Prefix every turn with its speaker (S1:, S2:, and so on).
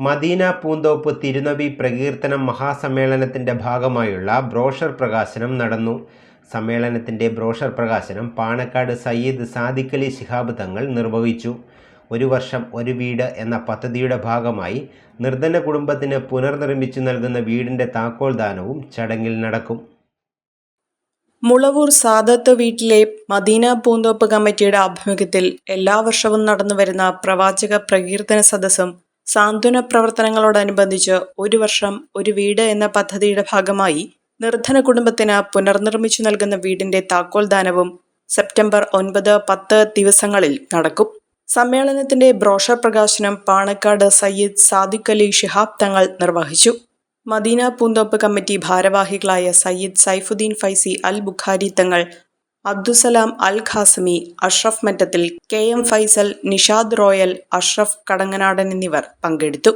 S1: Medina പൂന്തോപ്പ് തിരുനബി പ്രകീർത്തനം മഹാസമ്മേളനത്തിൻ്റെ ഭാഗമായുള്ള brochure പ്രകാശനം നടന്നു. സമ്മേളനത്തിൻ്റെ ബ്രോഷർ പ്രകാശനം പാണക്കാട് സയ്യിദ് സാദിഖലി ശിഹാബ് തങ്ങൾ നിർവഹിച്ചു. ഒരു വർഷം ഒരു വീട് എന്ന പദ്ധതിയുടെ ഭാഗമായി നിർധന കുടുംബത്തിന് പുനർനിർമ്മിച്ചു നൽകുന്ന വീടിൻ്റെ താക്കോൽ ദാനവും ചടങ്ങിൽ നടക്കും.
S2: മുളവൂർ സാദത്ത് വീട്ടിലെ മദീന പൂന്തോപ്പ് കമ്മിറ്റിയുടെ ആഭിമുഖ്യത്തിൽ എല്ലാ വർഷവും നടന്നുവരുന്ന പ്രവാചക പ്രകീർത്തന സദസ്സും സാന്ത്വന പ്രവർത്തനങ്ങളോടനുബന്ധിച്ച് ഒരു വർഷം ഒരു വീട് എന്ന പദ്ധതിയുടെ ഭാഗമായി നിർധന കുടുംബത്തിന് പുനർനിർമ്മിച്ചു നൽകുന്ന വീടിന്റെ താക്കോൽ ദാനവും സെപ്റ്റംബർ 9, 10 ദിവസങ്ങളിൽ നടക്കും. സമ്മേളനത്തിന്റെ ബ്രോഷർ പ്രകാശനം പാണക്കാട് സയ്യിദ് സാദിഖലി ശിഹാബ് തങ്ങൾ നിർവഹിച്ചു. മദീന പൂന്തോപ്പ് കമ്മിറ്റി ഭാരവാഹികളായ സയ്യിദ് സൈഫുദ്ദീൻ ഫൈസി അൽ ബുഖാരി തങ്ങൾ, അബ്ദുസലാം അൽ ഖാസിമി, അഷ്റഫ് മറ്റത്തിൽ, KM ഫൈസൽ, നിഷാദ് റോയൽ, അഷ്റഫ് കടങ്ങനാടൻ എന്നിവർ പങ്കെടുത്തു.